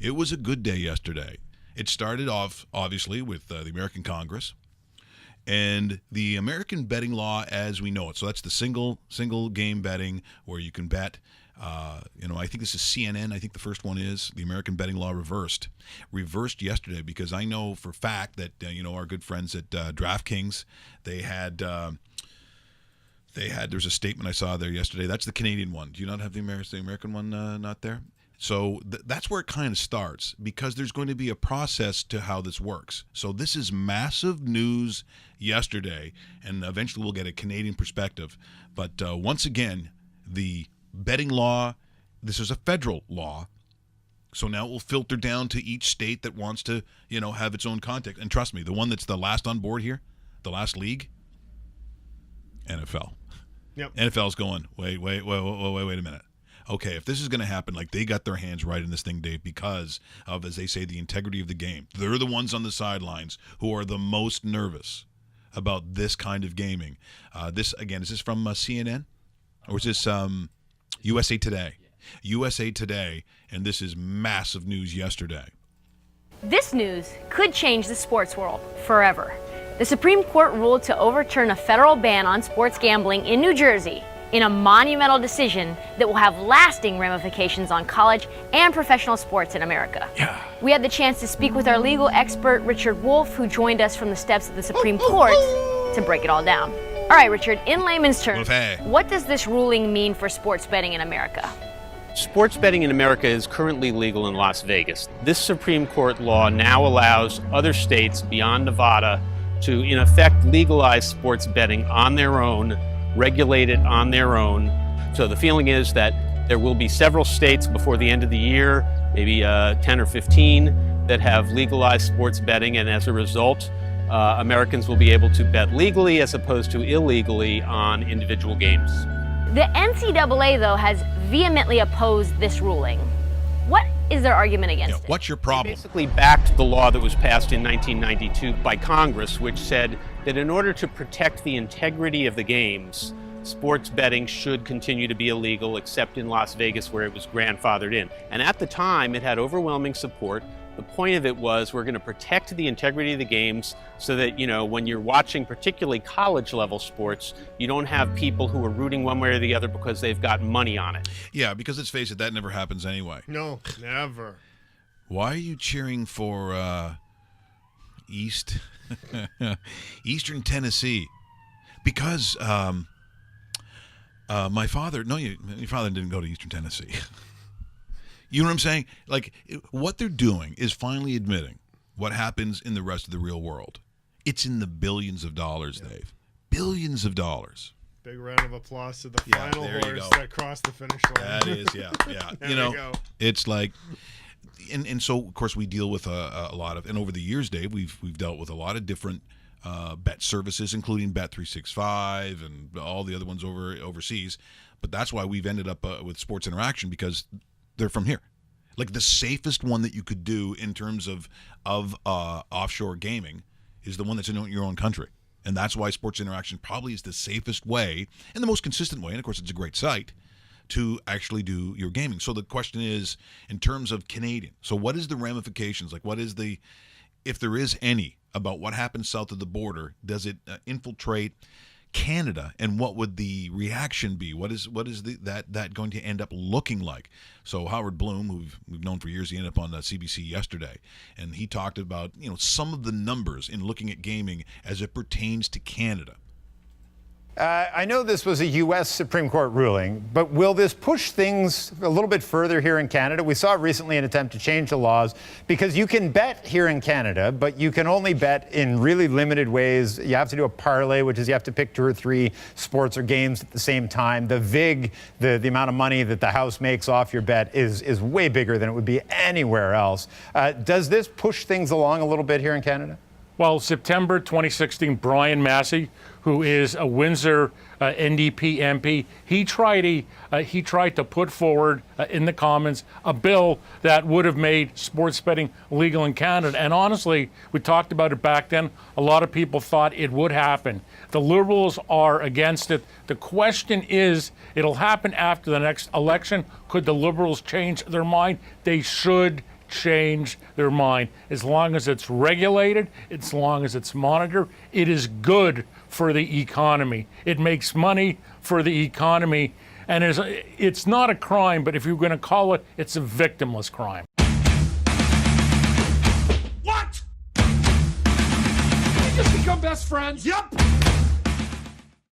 It was a good day yesterday. It started off, obviously, with the American Congress and the American betting law as we know it. So that's the single game betting where you can bet. I think this is CNN. I think the first one is the American betting law reversed yesterday, because I know for a fact that our good friends at DraftKings, there's a statement I saw there yesterday. That's the Canadian one. Do you not have the American one not there? So that's where it kind of starts, because there's going to be a process to how this works. So this is massive news yesterday, and eventually we'll get a Canadian perspective. But once again, the betting law, this is a federal law, so now it will filter down to each state that wants to, have its own context. And trust me, the one that's the last on board here, the last league, NFL. Yep. NFL's going, wait a minute. Okay, if this is going to happen, like, they got their hands right in this thing, Dave, because of, as they say, the integrity of the game. They're the ones on the sidelines who are the most nervous about this kind of gaming. This, again, is this from CNN? Or is this USA Today? USA Today, and this is massive news yesterday. This news could change the sports world forever. The Supreme Court ruled to overturn a federal ban on sports gambling in New Jersey in a monumental decision that will have lasting ramifications on college and professional sports in America. Yeah. We had the chance to speak with our legal expert, Richard Wolff, who joined us from the steps of the Supreme Court to break it all down. All right, Richard, in layman's terms, what does this ruling mean for sports betting in America? Sports betting in America is currently legal in Las Vegas. This Supreme Court law now allows other states beyond Nevada to, in effect, legalize sports betting on their own, regulate it on their own. So the feeling is that there will be several states before the end of the year, maybe 10 or 15, that have legalized sports betting, and as a result, Americans will be able to bet legally as opposed to illegally on individual games. The NCAA, though, has vehemently opposed this ruling. What is their argument against it? What's your problem? They basically backed the law that was passed in 1992 by Congress, which said that in order to protect the integrity of the games, sports betting should continue to be illegal, except in Las Vegas, where it was grandfathered in. And at the time, it had overwhelming support. The point of it was, we're going to protect the integrity of the games so that, when you're watching particularly college-level sports, you don't have people who are rooting one way or the other because they've got money on it. Yeah, because let's face it, that never happens anyway. No, never. Why are you cheering for Eastern Tennessee? Because my father, your father didn't go to Eastern Tennessee. You know what I'm saying? Like, what they're doing is finally admitting what happens in the rest of the real world. It's in the billions of dollars, Dave. Billions of dollars. Big round of applause to the final horse that crossed the finish line. That is, yeah. There we go. It's like, and so, of course, we deal with a lot of, and over the years, Dave, we've dealt with a lot of different bet services, including Bet365 and all the other ones overseas. But that's why we've ended up with Sports Interaction, because they're from here. Like, the safest one that you could do in terms of offshore gaming is the one that's in your own country. And that's why Sports Interaction probably is the safest way and the most consistent way, and of course it's a great site, to actually do your gaming. So the question is, in terms of Canadian, so what is the ramifications? Like, what is the, if there is any, about what happens south of the border? Does it infiltrate Canada, and what would the reaction be? What is that going to end up looking like? So Howard Bloom, who we've known for years, he ended up on CBC yesterday, and he talked about some of the numbers in looking at gaming as it pertains to Canada. I know this was a U.S. Supreme Court ruling, but will this push things a little bit further here in Canada? We saw recently an attempt to change the laws, because you can bet here in Canada, but you can only bet in really limited ways. You have to do a parlay, which is you have to pick 2 or 3 sports or games at the same time. The VIG, the amount of money that the house makes off your bet is way bigger than it would be anywhere else. Does this push things along a little bit here in Canada? Well, September 2016, Brian Massey, who is a Windsor NDP MP, he tried to put forward in the Commons a bill that would have made sports betting legal in Canada. And honestly, we talked about it back then. A lot of people thought it would happen. The Liberals are against it. The question is, it'll happen after the next election. Could the Liberals change their mind? They should change their mind. As long as it's regulated, as long as it's monitored, it is good for the economy. It makes money for the economy, and it's not a crime, but if you're going to call it, it's a victimless crime. What? We just become best friends? Yep.